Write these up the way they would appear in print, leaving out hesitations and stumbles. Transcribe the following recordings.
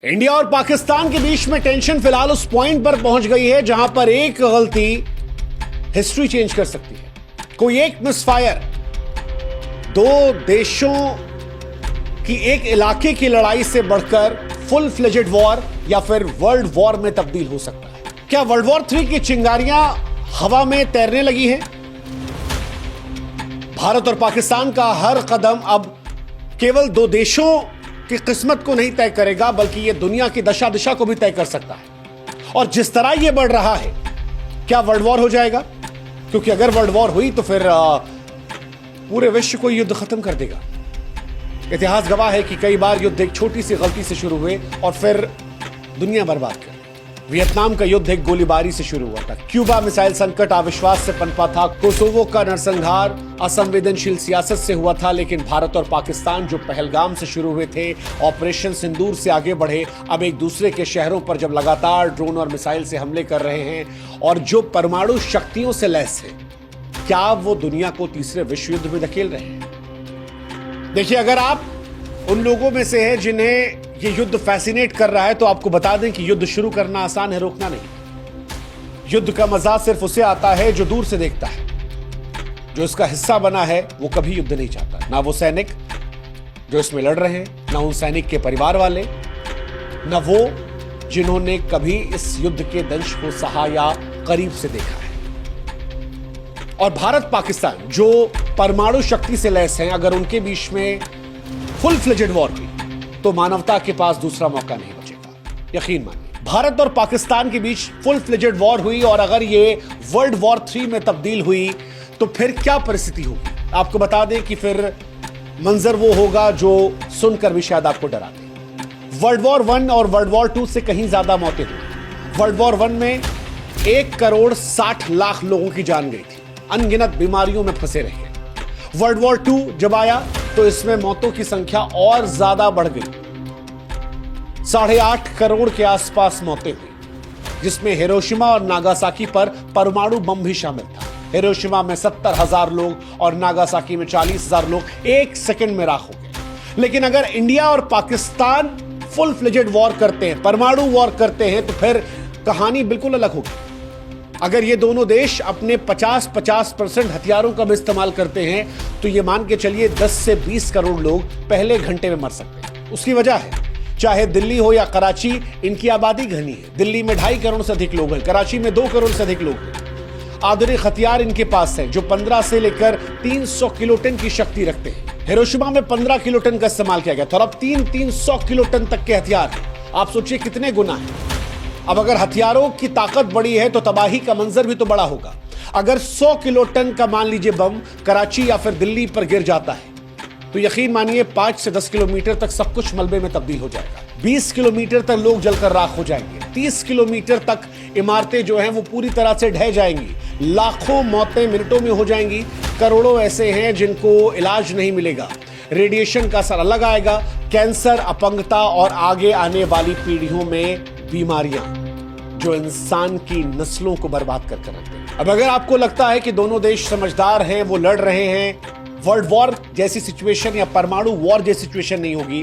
India और पाकिस्तान के बीच में टेंशन फिलहाल उस पॉइंट पर पहुंच गई है जहां पर एक गलती हिस्ट्री चेंज कर सकती है। कोई एक मिसफायर दो देशों की एक इलाके की लड़ाई से बढ़कर फुल फ्लेजेड वॉर या फिर वर्ल्ड वॉर में तब्दील हो सकता है। क्या वर्ल्ड वॉर 3 की चिंगारियां हवा में तैरने लगी हैं? भारत और पाकिस्तान का हर कदम अब केवल दो देशों की किस्मत को नहीं तय करेगा बल्कि यह दुनिया की दशा दिशा को भी तय कर सकता है। और जिस तरह यह बढ़ रहा है, क्या वर्ल्ड वॉर हो जाएगा? क्योंकि अगर वर्ल्ड वॉर हुई तो फिर पूरे विश्व को युद्ध खत्म कर देगा। इतिहास गवाह है कि कई बार युद्ध एक छोटी सी गलती से शुरू हुए और फिर दुनिया बर्बाद कर दी। वियतनाम का युद्ध एक गोलीबारी से शुरू हुआ था। क्यूबा मिसाइल संकट अविश्वास से पनपा था। कोसोवो का नरसंहार असंवेदनशील सियासत से हुआ था। लेकिन भारत और पाकिस्तान जो पहलगाम से शुरू हुए थे, ऑपरेशन सिंदूर से आगे बढ़े, अब एक दूसरे के शहरों पर जब लगातार ड्रोन और मिसाइल से हमले कर रहे हैं और जो परमाणु शक्तियों से लैस है, क्या वो दुनिया को तीसरे विश्व युद्ध में धकेल रहे हैं? देखिए, अगर आप उन लोगों में से हैं जिन्हें ये युद्ध फैसिनेट कर रहा है तो आपको बता दें कि युद्ध शुरू करना आसान है, रोकना नहीं। युद्ध का मजा सिर्फ उसे आता है जो दूर से देखता है। जो इसका हिस्सा बना है वो कभी युद्ध नहीं चाहता, ना वो सैनिक जो इसमें लड़ रहे हैं, ना उन सैनिक के परिवार वाले, ना वो जिन्होंने कभी इस युद्ध के दंश को सहा या करीब से देखा है। और भारत पाकिस्तान जो परमाणु शक्ति से लैस हैं, अगर उनके बीच में फुल फ्लेजेड वॉर हुई तो मानवता के पास दूसरा मौका नहीं बचेगा। यकीन मानिए, भारत और पाकिस्तान के बीच फुल फ्लेजेड वॉर हुई और अगर ये वर्ल्ड वॉर 3 में तब्दील हुई तो फिर क्या परिस्थिति होगी? आपको बता दें कि फिर मंजर वो होगा जो सुनकर भी शायद आपको डरा दे। वर्ल्ड वॉर 1 और वर्ल्ड वॉर 2 से कहीं ज्यादा मौतें हुई। वर्ल्ड वॉर 1 में 1 करोड़ 60 लाख लोगों की जान गई थी, अनगिनत बीमारियों में फंसे रहे। वर्ल्ड वॉर 2 जब आया तो इसमें मौतों की संख्या और ज्यादा बढ़ गई। 8.5 करोड़ के आसपास मौतें हुई, जिसमें हिरोशिमा और नागासाकी पर परमाणु बम भी शामिल था। हिरोशिमा में 70,000 लोग और नागासाकी में 40,000 लोग एक सेकंड में राख हो गए। लेकिन अगर इंडिया और पाकिस्तान फुल फ्लेजेड वॉर करते हैं, परमाणु वॉर करते हैं, तो फिर कहानी बिल्कुल अलग होगी। अगर ये दोनों देश अपने 50% हथियारों का भी इस्तेमाल करते हैं तो ये मान के चलिए 10 से 20 करोड़ लोग पहले घंटे में मर सकते हैं। उसकी वजह है, चाहे दिल्ली हो या कराची, इनकी आबादी घनी है। दिल्ली में 2.5 करोड़ से अधिक लोग हैं, कराची में 2 करोड़ से अधिक लोग हैं। आधुनिक हथियार इनके पास है जो 15 से लेकर 300 किलोटन की शक्ति रखते हैं। हिरोशिमा में 15 किलोटन का इस्तेमाल किया गया था और अब 300 किलोटन तक के हथियार हैं। आप सोचिए कितने गुना है। अब अगर हथियारों की ताकत बड़ी है तो तबाही का मंजर भी तो बड़ा होगा। अगर 100 किलोटन का मान लीजिए बम कराची या फिर दिल्ली पर गिर जाता है तो यकीन मानिए 5 से 10 किलोमीटर तक सब कुछ मलबे में तब्दील हो जाएगा। 20 किलोमीटर तक लोग जलकर राख हो जाएंगे। 30 किलोमीटर तक इमारतें जो हैं वो पूरी तरह से ढह जाएंगी। लाखों मौतें मिनटों में हो जाएंगी। करोड़ों ऐसे हैं जिनको इलाज नहीं मिलेगा। रेडिएशन का असर अलग आएगा। कैंसर, अपंगता और आगे आने वाली पीढ़ियों में बीमारियां जो इंसान की नस्लों को बर्बाद कर रख देंगे। अब अगर आपको लगता है कि दोनों देश समझदार हैं, वो लड़ रहे हैं, वर्ल्ड वॉर जैसी सिचुएशन या परमाणु वॉर जैसी सिचुएशन नहीं होगी,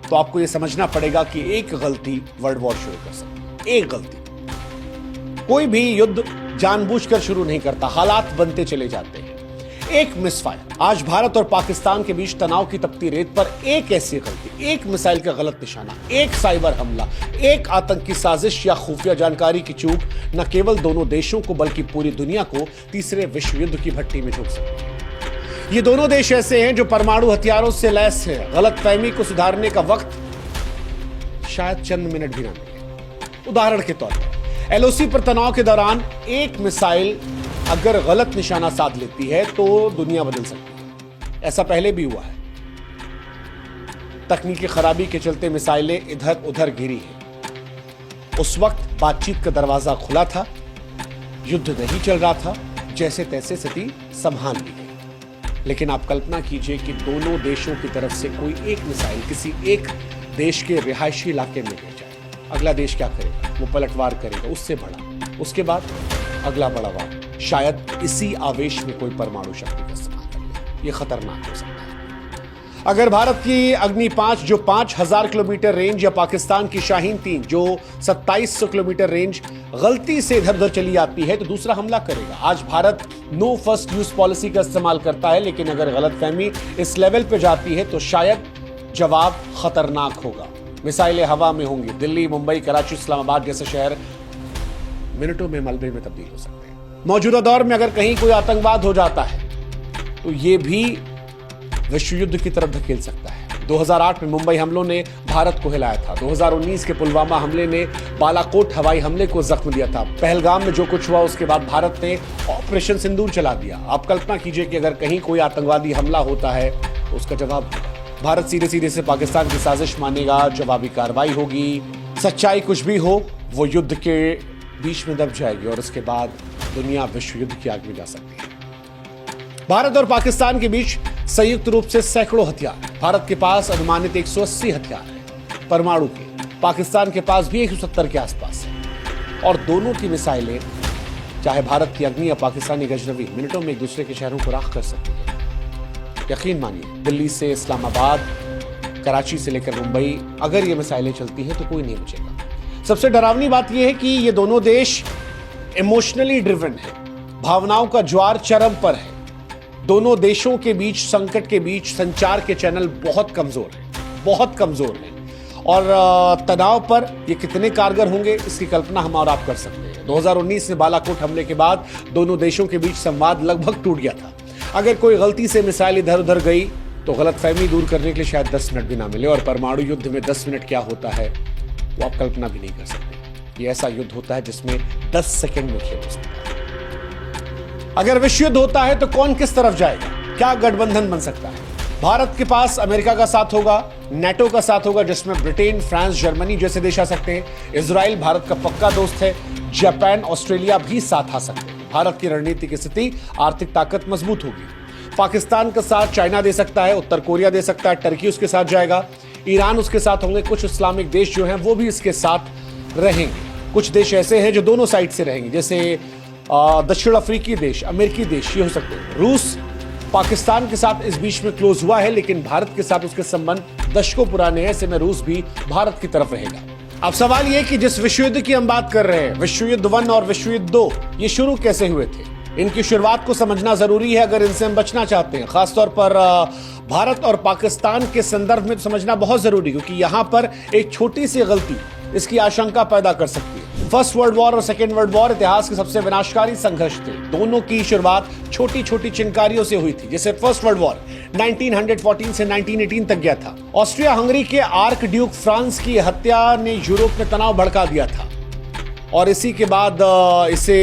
तो आपको यह समझना पड़ेगा कि एक गलती वर्ल्ड वॉर शुरू कर सकती है। एक गलती। कोई भी युद्ध जानबूझकर शुरू नहीं करता, हालात बनते चले जाते हैं। एक मिसफायर। आज भारत और पाकिस्तान के बीच तनाव की तपती रेत पर एक ऐसी गलती, एक मिसाइल का गलत निशाना, एक साइबर हमला, एक आतंकी साजिश या खुफिया जानकारी की चूक न केवल दोनों देशों को बल्कि पूरी दुनिया को तीसरे विश्व युद्ध की भट्टी में झोंक सकती है। ये दोनों देश ऐसे हैं जो परमाणु हथियारों से लैस हैं। गलतफहमी को सुधारने का वक्त शायद चंद मिनट भी ना मिले। उदाहरण के तौर पर एलओसी पर तनाव के दौरान एक मिसाइल अगर गलत निशाना साध लेती है तो दुनिया बदल सकती है। ऐसा पहले भी हुआ है। तकनीकी खराबी के चलते मिसाइलें इधर उधर गिरी हैं। उस वक्त बातचीत का दरवाजा खुला था, युद्ध नहीं चल रहा था, जैसे तैसे स्थिति संभाल ली गई। लेकिन आप कल्पना कीजिए कि दोनों देशों की तरफ से कोई एक मिसाइल किसी एक देश के रिहायशी इलाके में गिर जाए। अगला देश क्या करेगा? वो पलटवार करेगा, उससे बड़ा, उसके बाद अगला बड़ा वार। शायद इसी आवेश में कोई परमाणु शक्ति का इस्तेमाल कर ले। यह खतरनाक हो सकता है। अगर भारत की अग्नि 5 जो 5000 किलोमीटर रेंज या पाकिस्तान की शाहीन 3 जो 2700 किलोमीटर रेंज गलती से इधर उधर चली जाती है तो दूसरा हमला करेगा। आज भारत नो फर्स्ट यूज पॉलिसी का इस्तेमाल करता है, लेकिन अगर गलतफहमी इस लेवल पे जाती है तो शायद जवाब खतरनाक होगा। मिसाइलें हवा में होंगी। दिल्ली, मुंबई, कराची, इस्लामाबाद जैसे शहर मिनटों में मलबे में तब्दील हो सकते हैं। मौजूदा दौर में अगर कहीं कोई आतंकवाद हो जाता है तो यह भी विश्व युद्ध की तरफ धकेल सकता है। 2008 में मुंबई हमलों ने भारत को हिलाया था। 2019 के पुलवामा हमले ने बालाकोट हवाई हमले को जख्म दिया था। पहलगाम में जो कुछ हुआ उसके बाद भारत ने ऑपरेशन सिंदूर चला दिया। आप कल्पना कीजिए कि अगर कहीं कोई आतंकवादी हमला होता है तो उसका जवाब होगा। भारत सीधे सीधे से पाकिस्तान की साजिश मानेगा, जवाबी कार्रवाई होगी। सच्चाई कुछ भी हो, वो युद्ध के बीच में दब जाएगी और उसके बाद दुनिया विश्व युद्ध की आग में जा सकती है। भारत और पाकिस्तान के बीच संयुक्त रूप से सैकड़ों हथियार। भारत के पास अनुमानित 180 हथियार है परमाणु के। पाकिस्तान के पास भी 170 के आसपास है और दोनों की मिसाइलें, चाहे भारत की अग्नि या पाकिस्तानी गजनवी, मिनटों में एक दूसरे के शहरों को राख कर सकती है। यकीन मानिए, दिल्ली से इस्लामाबाद, कराची से लेकर मुंबई, अगर ये मिसाइलें चलती हैं तो कोई नहीं बचेगा। सबसे डरावनी बात यह है कि ये दोनों देश इमोशनली ड्रिवन है। भावनाओं का ज्वार चरम पर है। दोनों देशों के बीच, संकट के बीच संचार के चैनल बहुत कमजोर हैं, बहुत कमजोर हैं। और तनाव पर ये कितने कारगर होंगे इसकी कल्पना हम और आप कर सकते हैं। 2019 में बालाकोट हमले के बाद दोनों देशों के बीच संवाद लगभग टूट गया था। अगर कोई गलती से मिसाइल इधर उधर गई तो गलतफहमी दूर करने के लिए शायद 10 मिनट भी ना मिले। और परमाणु युद्ध में 10 मिनट क्या होता है वो आप कल्पना भी नहीं कर सकते। ये ऐसा युद्ध होता है जिसमें 10 सेकंड में खेल हो सकता है। अगर विश्व युद्ध होता है तो कौन किस तरफ जाएगा, क्या गठबंधन बन सकता है? भारत के पास अमेरिका का साथ होगा, नेटो का साथ होगा जिसमें ब्रिटेन, फ्रांस, जर्मनी जैसे देश आ सकते हैं। इजराइल भारत का पक्का दोस्त है। जापान, ऑस्ट्रेलिया भी साथ आ सकते हैं। भारत की रणनीतिक स्थिति, आर्थिक ताकत मजबूत होगी। पाकिस्तान का साथ चाइना दे सकता है, उत्तर कोरिया दे सकता है, टर्की उसके साथ जाएगा, ईरान उसके साथ होंगे। कुछ इस्लामिक देश जो हैं वो भी इसके साथ रहेंगे। कुछ देश ऐसे हैं जो दोनों साइड से रहेंगे, जैसे दक्षिण अफ्रीकी देश, अमेरिकी देश, ये हो सकते हैं। रूस पाकिस्तान के साथ इस बीच में क्लोज हुआ है, लेकिन भारत के साथ उसके संबंध दशकों पुराने हैं। ऐसे में रूस भी भारत की तरफ रहेगा। अब सवाल यह कि जिस विश्व युद्ध की हम बात कर रहे हैं, विश्व युद्ध 1 और विश्व युद्ध 2, ये शुरू कैसे हुए थे? इनकी शुरुआत को समझना जरूरी है अगर इनसे हम बचना चाहते हैं। खासतौर पर भारत और पाकिस्तान के संदर्भ में तो समझना बहुत जरूरी है, क्योंकि यहां पर एक छोटी सी गलती इसकी आशंका पैदा कर सकती है। फर्स्ट वर्ल्ड वॉर और सेकेंड वर्ल्ड वॉर इतिहास के सबसे विनाशकारी संघर्ष थे। दोनों की शुरुआत छोटी छोटी चिंकारियों से हुई थी। जैसे फर्स्ट वर्ल्ड वॉर 1914 से 1918 तक गया था। ऑस्ट्रिया हंगरी के आर्क ड्यूक फ्रांस की हत्या ने यूरोप में तनाव भड़का दिया था और इसी के बाद इसे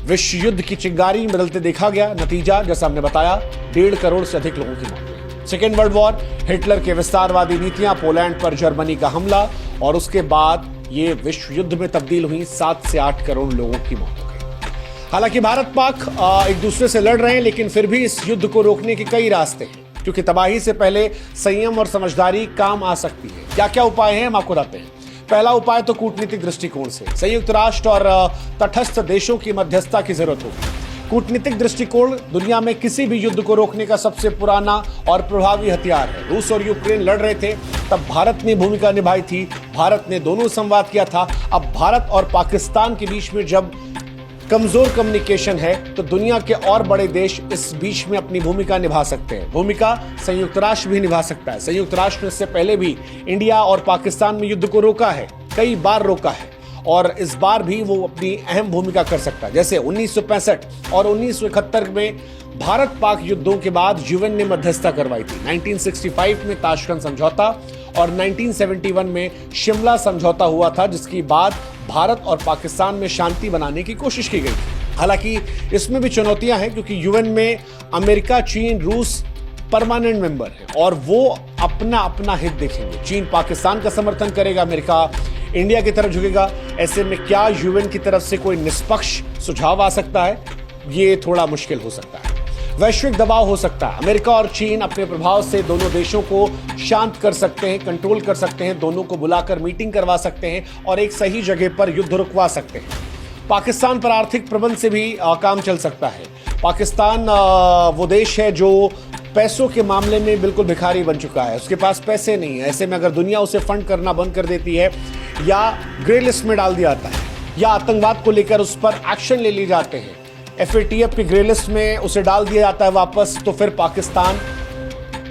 विश्व युद्ध की चिंगारी में बदलते देखा गया। नतीजा जैसा हमने बताया, 1.5 करोड़ से अधिक लोगों की मौत हुई। सेकेंड वर्ल्ड वॉर, हिटलर के विस्तारवादी नीतियां, पोलैंड पर जर्मनी का हमला और उसके बाद ये विश्व युद्ध में तब्दील हुई। 7 से 8 करोड़ लोगों की मौत हो गई। हालांकि भारत पाक एक दूसरे से लड़ रहे हैं, लेकिन फिर भी इस युद्ध को रोकने के कई रास्ते हैं, क्योंकि तबाही से पहले संयम और समझदारी काम आ सकती है। क्या क्या उपाय हैं हम आपको बताते हैं। पहला उपाय तो कूटनीतिक दृष्टिकोण से संयुक्त राष्ट्र और तटस्थ देशों की मध्यस्थता की जरूरत होगी। कूटनीतिक दृष्टिकोण दुनिया में किसी भी युद्ध को रोकने का सबसे पुराना और प्रभावी हथियार है। रूस और यूक्रेन लड़ रहे थे, तब भारत ने भूमिका निभाई थी। भारत ने दोनों संवाद किया था। अब भारत और पाकिस्तान के बीच में जब कमजोर कम्युनिकेशन है तो दुनिया के और बड़े देश इस बीच में अपनी भूमिका निभा सकते हैं। भूमिका संयुक्त राष्ट्र भी निभा सकता है। संयुक्त राष्ट्र ने इससे पहले भी इंडिया और पाकिस्तान में युद्ध को रोका है, कई बार रोका है और इस बार भी वो अपनी अहम भूमिका कर सकता है। जैसे 1965 और 1971 में भारत पाक युद्धों के बाद यूएन ने मध्यस्थता करवाई थी। 1965 में ताशकंद समझौता और 1971 में शिमला समझौता हुआ था, जिसकी बाद भारत और पाकिस्तान में शांति बनाने की कोशिश की गई थी। हालांकि इसमें भी चुनौतियां हैं, क्योंकि यूएन में अमेरिका, चीन, रूस परमानेंट मेंबर है और वो अपना अपना हित देखेंगे। चीन पाकिस्तान का समर्थन करेगा, अमेरिका इंडिया की तरफ झुकेगा। ऐसे में क्या यूएन की तरफ से कोई निष्पक्ष सुझाव आ सकता है? ये थोड़ा मुश्किल हो सकता है। वैश्विक दबाव हो सकता है। अमेरिका और चीन अपने प्रभाव से दोनों देशों को शांत कर सकते हैं, कंट्रोल कर सकते हैं, दोनों को बुलाकर मीटिंग करवा सकते हैं और एक सही जगह पर युद्ध रुकवा सकते हैं। पाकिस्तान पर आर्थिक प्रबंध से भी काम चल सकता है। पाकिस्तान वो देश है जो पैसों के मामले में बिल्कुल भिखारी बन चुका है, उसके पास पैसे नहीं है। ऐसे में अगर दुनिया उसे फंड करना बंद कर देती है या ग्रे लिस्ट में डाल दिया जाता है या आतंकवाद को लेकर उस पर एक्शन ले लिए जाते हैं, FATF की ग्रे लिस्ट में उसे डाल दिया जाता है वापस, तो फिर पाकिस्तान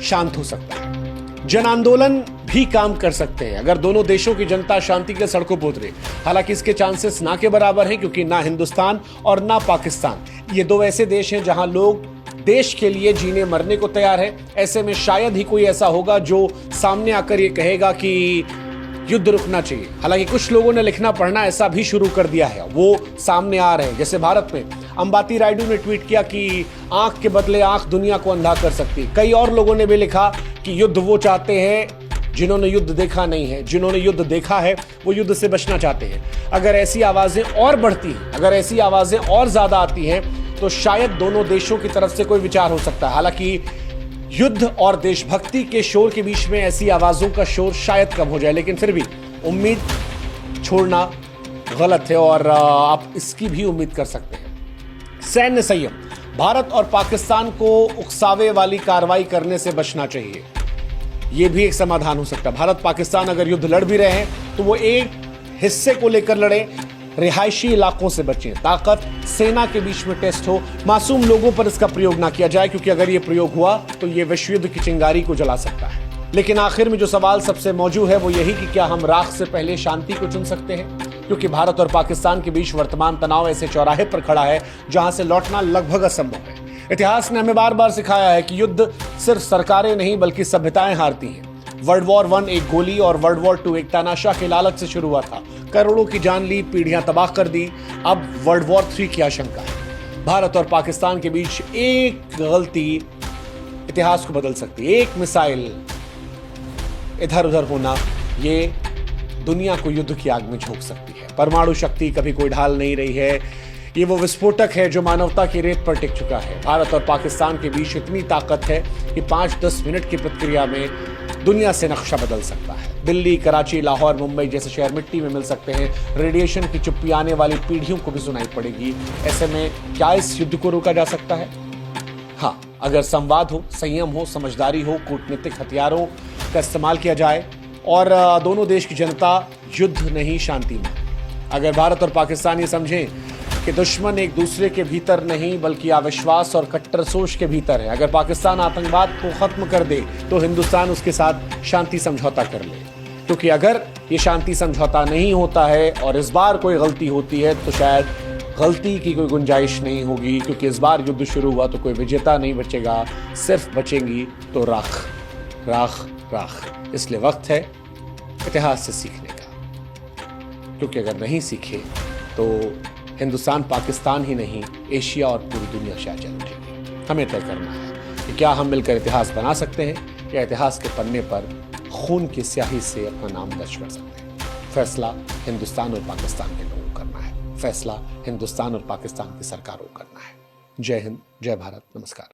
शांत हो सकता है। जन आंदोलन भी काम कर सकते हैं अगर दोनों देशों की जनता शांति के सड़कों पर उतरे। हालांकि इसके चांसेस ना के बराबर हैं, क्योंकि ना हिंदुस्तान और ना पाकिस्तान, ये दो ऐसे देश हैं जहां लोग देश के लिए जीने मरने को तैयार है। ऐसे में शायद ही कोई ऐसा होगा जो सामने आकर ये कहेगा कि युद्ध रुकना चाहिए। हालांकि कुछ लोगों ने लिखना पढ़ना ऐसा भी शुरू कर दिया है, वो सामने आ रहे हैं। जैसे भारत में अंबाती रायडू ने ट्वीट किया कि आंख के बदले आंख दुनिया को अंधा कर सकती। कई और लोगों ने भी लिखा कि युद्ध वो चाहते हैं जिन्होंने युद्ध देखा नहीं है, जिन्होंने युद्ध देखा है वो युद्ध से बचना चाहते हैं। अगर ऐसी आवाजें और बढ़ती हैं, अगर ऐसी आवाजें और ज्यादा आती हैं, तो शायद दोनों देशों की तरफ से कोई विचार हो सकता है। हालांकि युद्ध और देशभक्ति के शोर के बीच में ऐसी आवाजों का शोर शायद कम हो जाए, लेकिन फिर भी उम्मीद छोड़ना गलत है और आप इसकी भी उम्मीद कर सकते हैं। सैन्य संयम, भारत और पाकिस्तान को उकसावे वाली कार्रवाई करने से बचना चाहिए, यह भी एक समाधान हो सकता है। भारत पाकिस्तान अगर युद्ध लड़ भी रहे हैं तो वो एक हिस्से को लेकर लड़े, रिहायशी इलाकों से बचें, ताकत सेना के बीच में टेस्ट हो, मासूम लोगों पर इसका प्रयोग ना किया जाए, क्योंकि अगर ये प्रयोग हुआ तो ये विश्व युद्ध की चिंगारी को जला सकता है। लेकिन आखिर में जो सवाल सबसे मौजूद है वो यही कि क्या हम राख से पहले शांति को चुन सकते हैं, क्योंकि भारत और पाकिस्तान के बीच वर्तमान तनाव ऐसे चौराहे पर खड़ा है जहां से लौटना लगभग असंभव है। इतिहास ने हमें बार बार सिखाया है कि युद्ध सिर्फ सरकारें नहीं बल्कि सभ्यताएं हारती हैं। वर्ल्ड वॉर 1 एक गोली और वर्ल्ड वॉर 2 एक तानाशाह के लालच से शुरू हुआ था, करोड़ों की जान ली, पीढ़ियां तबाह कर दी। अब वर्ल्ड वॉर 3 की आशंका है। भारत और पाकिस्तान के बीच एक गलती इतिहास को बदल सकती है। एक मिसाइल इधर उधर होना ये दुनिया को युद्ध की आग में झोंक सकती है। परमाणु शक्ति कभी कोई ढाल नहीं रही है, ये वो विस्फोटक है जो मानवता की रेत पर टिक चुका है। भारत और पाकिस्तान के बीच इतनी ताकत है कि 5-10 मिनट की प्रतिक्रिया में दुनिया से नक्शा बदल सकता है। दिल्ली, कराची, लाहौर, मुंबई जैसे शहर मिट्टी में मिल सकते हैं। रेडिएशन की चुप्पी आने वाली पीढ़ियों को भी सुनाई पड़ेगी। ऐसे में क्या इस युद्ध को रोका जा सकता है? हाँ, अगर संवाद हो, संयम हो, समझदारी हो, कूटनीतिक हथियारों का इस्तेमाल किया जाए और दोनों देश की जनता युद्ध नहीं शांति में। अगर भारत और पाकिस्तान ये समझें कि दुश्मन एक दूसरे के भीतर नहीं बल्कि अविश्वास और कट्टर सोच के भीतर है, अगर पाकिस्तान आतंकवाद को खत्म कर दे तो हिंदुस्तान उसके साथ शांति समझौता कर ले, क्योंकि अगर ये शांति समझौता नहीं होता है और इस बार कोई गलती होती है तो शायद गलती की कोई गुंजाइश नहीं होगी, क्योंकि इस बार युद्ध शुरू हुआ तो कोई विजेता नहीं बचेगा, सिर्फ बचेंगी तो राख राख राख। इसलिए वक्त है इतिहास से सीखने का, क्योंकि अगर नहीं सीखे तो हिंदुस्तान पाकिस्तान ही नहीं एशिया और पूरी दुनिया शायद जल उठेगी। हमें तय करना है कि क्या हम मिलकर इतिहास बना सकते हैं या इतिहास के पन्ने पर खून की स्याही से अपना नाम दर्ज कर सकते हैं। फैसला हिंदुस्तान और पाकिस्तान के लोगों को करना है, फैसला हिंदुस्तान और पाकिस्तान की सरकारों को करना है। जय हिंद, जय भारत, नमस्कार।